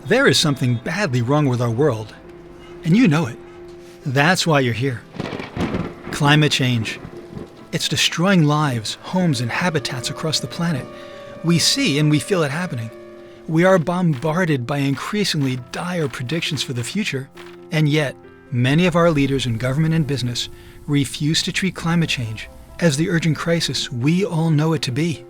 There is something badly wrong with our world, and you know it. That's why you're here. Climate change. It's destroying lives, homes, and habitats across the planet. We see and we feel it happening. We are bombarded by increasingly dire predictions for the future, and yet many of our leaders in government and business refuse to treat climate change as the urgent crisis we all know it to be.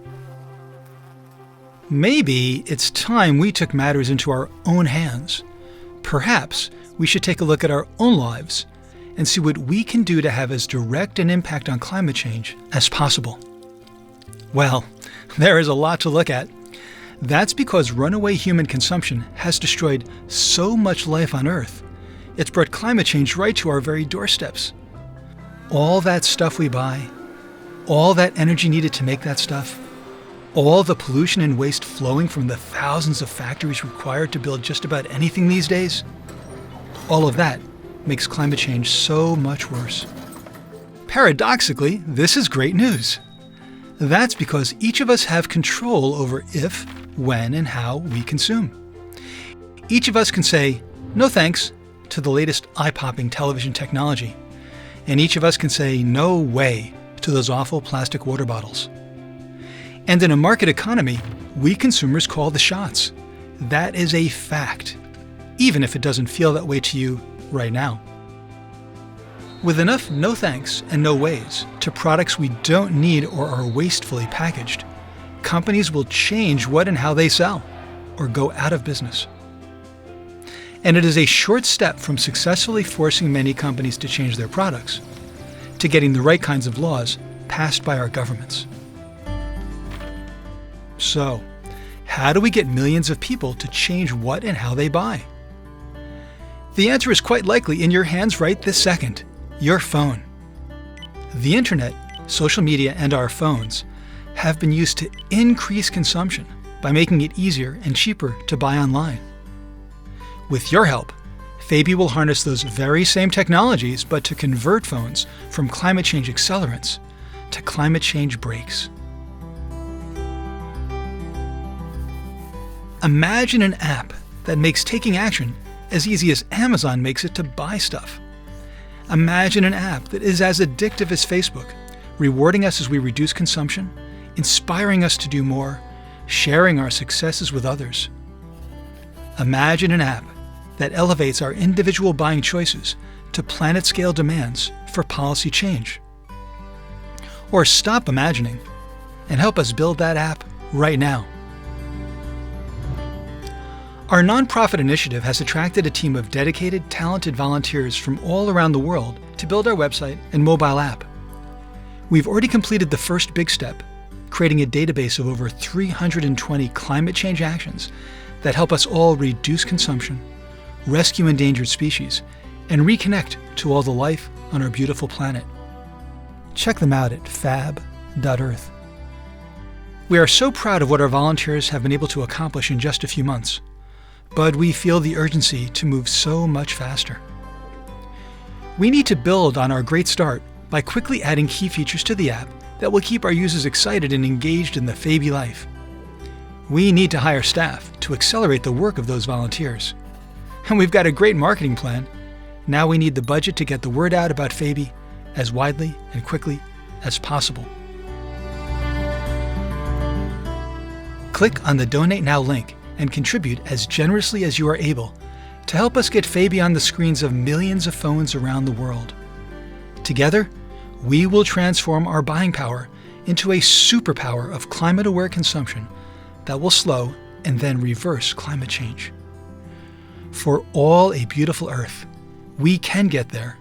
Maybe it's time we took matters into our own hands. Perhaps we should take a look at our own lives and see what we can do to have as direct an impact on climate change as possible. Well, there is a lot to look at. That's because runaway human consumption has destroyed so much life on Earth. It's brought climate change right to our very doorsteps. All that stuff we buy, all that energy needed to make that stuff, all the pollution and waste flowing from the thousands of factories required to build just about anything these days, all of that makes climate change so much worse. Paradoxically, this is great news. That's because each of us have control over if, when, and how we consume. Each of us can say, no thanks, to the latest eye-popping television technology. And each of us can say, no way, to those awful plastic water bottles. And in a market economy, we consumers call the shots. That is a fact, even if it doesn't feel that way to you right now. With enough no thanks and no ways to products we don't need or are wastefully packaged, companies will change what and how they sell, or go out of business. And it is a short step from successfully forcing many companies to change their products to getting the right kinds of laws passed by our governments. So, how do we get millions of people to change what and how they buy? The answer is quite likely in your hands right this second, your phone. The internet, social media, and our phones have been used to increase consumption by making it easier and cheaper to buy online. With your help, Fabi will harness those very same technologies, but to convert phones from climate change accelerants to climate change brakes. Imagine an app that makes taking action as easy as Amazon makes it to buy stuff. Imagine an app that is as addictive as Facebook, rewarding us as we reduce consumption, inspiring us to do more, sharing our successes with others. Imagine an app that elevates our individual buying choices to planet-scale demands for policy change. Or stop imagining and help us build that app right now. Our nonprofit initiative has attracted a team of dedicated, talented volunteers from all around the world to build our website and mobile app. We've already completed the first big step, creating a database of over 320 climate change actions that help us all reduce consumption, rescue endangered species, and reconnect to all the life on our beautiful planet. Check them out at fab.earth. We are so proud of what our volunteers have been able to accomplish in just a few months, but we feel the urgency to move so much faster. We need to build on our great start by quickly adding key features to the app that will keep our users excited and engaged in the Fabi life. We need to hire staff to accelerate the work of those volunteers. And we've got a great marketing plan. Now we need the budget to get the word out about Fabi as widely and quickly as possible. Click on the Donate Now link and contribute as generously as you are able to help us get Fabi on the screens of millions of phones around the world. Together, we will transform our buying power into a superpower of climate-aware consumption that will slow and then reverse climate change. For all a beautiful Earth, we can get there